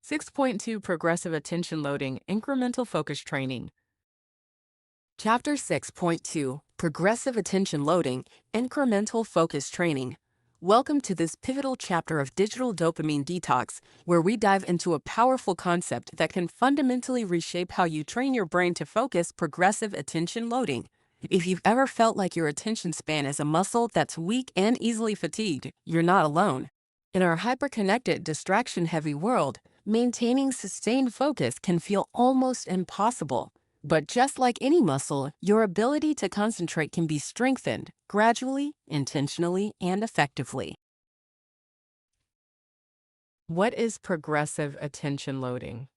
6.2 Progressive Attention Loading Incremental Focus Training. Chapter 6.2 Progressive Attention Loading Incremental Focus Training. Welcome to this pivotal chapter of Digital Dopamine Detox, where we dive into a powerful concept that can fundamentally reshape how you train your brain to focus progressive attention loading. If you've ever felt like your attention span is a muscle that's weak and easily fatigued, you're not alone. In our hyper-connected, distraction-heavy world, maintaining sustained focus can feel almost impossible. But just like any muscle, your ability to concentrate can be strengthened gradually, intentionally, and effectively. What is progressive attention loading?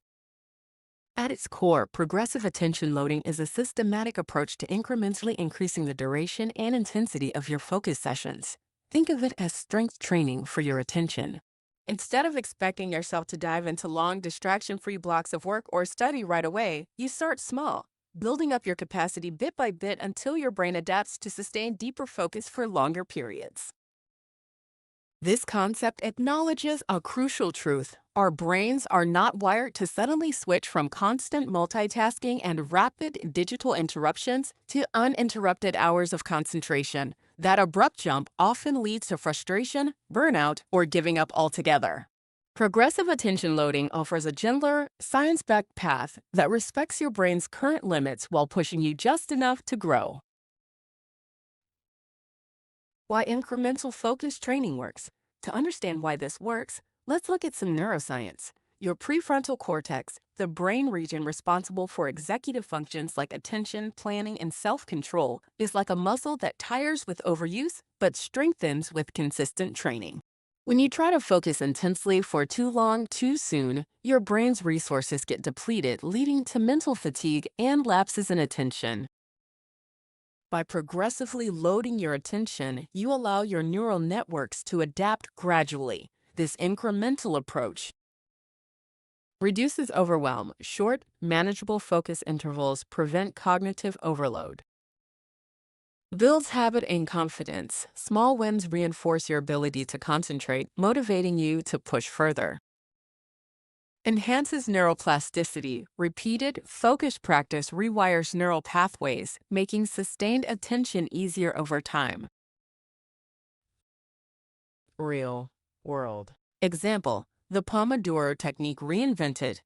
At its core, progressive attention loading is a systematic approach to incrementally increasing the duration and intensity of your focus sessions. Think of it as strength training for your attention. Instead of expecting yourself to dive into long, distraction-free blocks of work or study right away, you start small, building up your capacity bit by bit until your brain adapts to sustain deeper focus for longer periods. This concept acknowledges a crucial truth. Our brains are not wired to suddenly switch from constant multitasking and rapid digital interruptions to uninterrupted hours of concentration. That abrupt jump often leads to frustration, burnout, or giving up altogether. Progressive attention loading offers a gentler, science-backed path that respects your brain's current limits while pushing you just enough to grow. Why incremental focus training works. To understand why this works, let's look at some neuroscience. Your prefrontal cortex, the brain region responsible for executive functions like attention, planning, and self-control, is like a muscle that tires with overuse but strengthens with consistent training. When you try to focus intensely for too long, too soon, your brain's resources get depleted, leading to mental fatigue and lapses in attention. By progressively loading your attention, you allow your neural networks to adapt gradually. This incremental approach reduces overwhelm. Short, manageable focus intervals prevent cognitive overload. Builds habit and confidence. Small wins reinforce your ability to concentrate, motivating you to push further. Enhances neuroplasticity. Repeated, focused practice rewires neural pathways, making sustained attention easier over time. Real world example, the Pomodoro technique reinvented.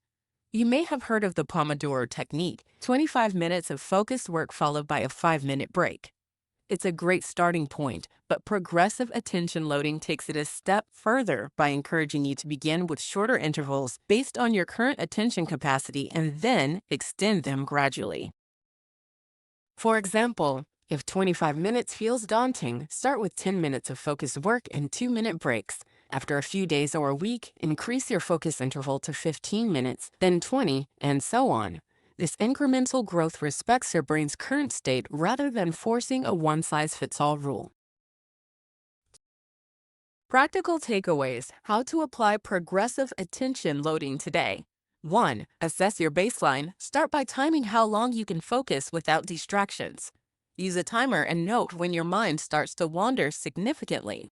You may have heard of the Pomodoro technique, 25 minutes of focused work followed by a 5-minute break. It's a great starting point, but progressive attention loading takes it a step further by encouraging you to begin with shorter intervals based on your current attention capacity and then extend them gradually. For example, if 25 minutes feels daunting, start with 10 minutes of focused work and 2-minute breaks. After a few days or a week, increase your focus interval to 15 minutes, then 20, and so on. This incremental growth respects your brain's current state rather than forcing a one-size-fits-all rule. Practical takeaways: how to apply progressive attention loading today. 1. Assess your baseline. Start by timing how long you can focus without distractions. Use a timer and note when your mind starts to wander significantly.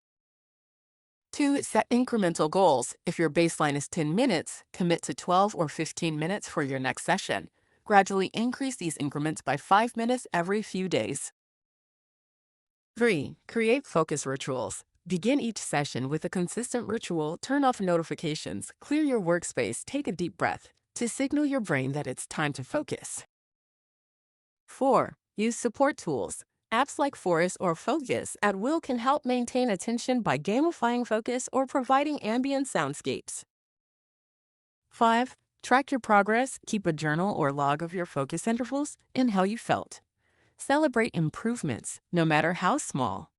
2. Set incremental goals. If your baseline is 10 minutes, commit to 12 or 15 minutes for your next session. Gradually increase these increments by 5 minutes every few days. 3. Create focus rituals. Begin each session with a consistent ritual, turn off notifications, clear your workspace, take a deep breath to signal your brain that it's time to focus. 4. Use support tools. Apps like Forest or Focus at Will can help maintain attention by gamifying focus or providing ambient soundscapes. 5. Track your progress. Keep a journal or log of your focus intervals and how you felt. Celebrate improvements, no matter how small.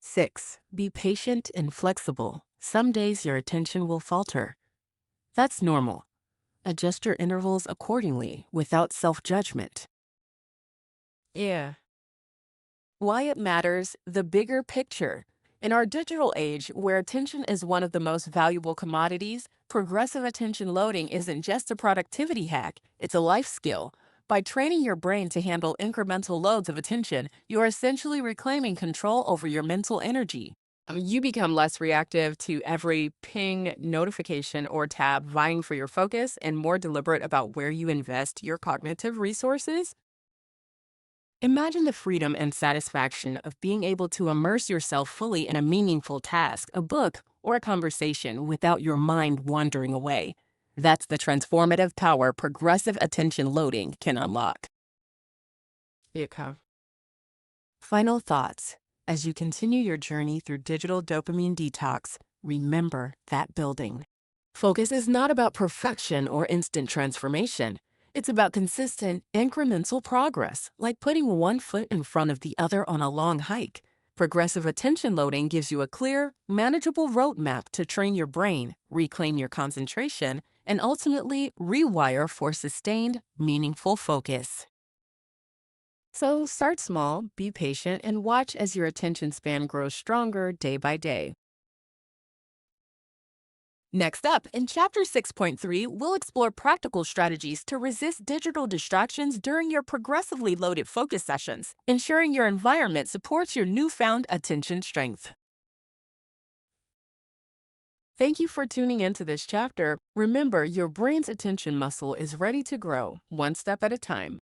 6. Be patient and flexible. Some days your attention will falter. That's normal. Adjust your intervals accordingly without self-judgment. Why it matters: the bigger picture. In our digital age, where attention is one of the most valuable commodities, progressive attention loading isn't just a productivity hack, it's a life skill. By training your brain to handle incremental loads of attention, you are essentially reclaiming control over your mental energy. You become less reactive to every ping, notification, or tab vying for your focus and more deliberate about where you invest your cognitive resources. Imagine the freedom and satisfaction of being able to immerse yourself fully in a meaningful task, a book, or a conversation without your mind wandering away. That's the transformative power progressive attention loading can unlock. Okay. Final thoughts. As you continue your journey through digital dopamine detox, remember that building. Focus is not about perfection or instant transformation. It's about consistent, incremental progress, like putting one foot in front of the other on a long hike. Progressive attention loading gives you a clear, manageable roadmap to train your brain, reclaim your concentration, and ultimately rewire for sustained, meaningful focus. So start small, be patient, and watch as your attention span grows stronger day by day. Next up, in Chapter 6.3, we'll explore practical strategies to resist digital distractions during your progressively loaded focus sessions, ensuring your environment supports your newfound attention strength. Thank you for tuning into this chapter. Remember, your brain's attention muscle is ready to grow, one step at a time.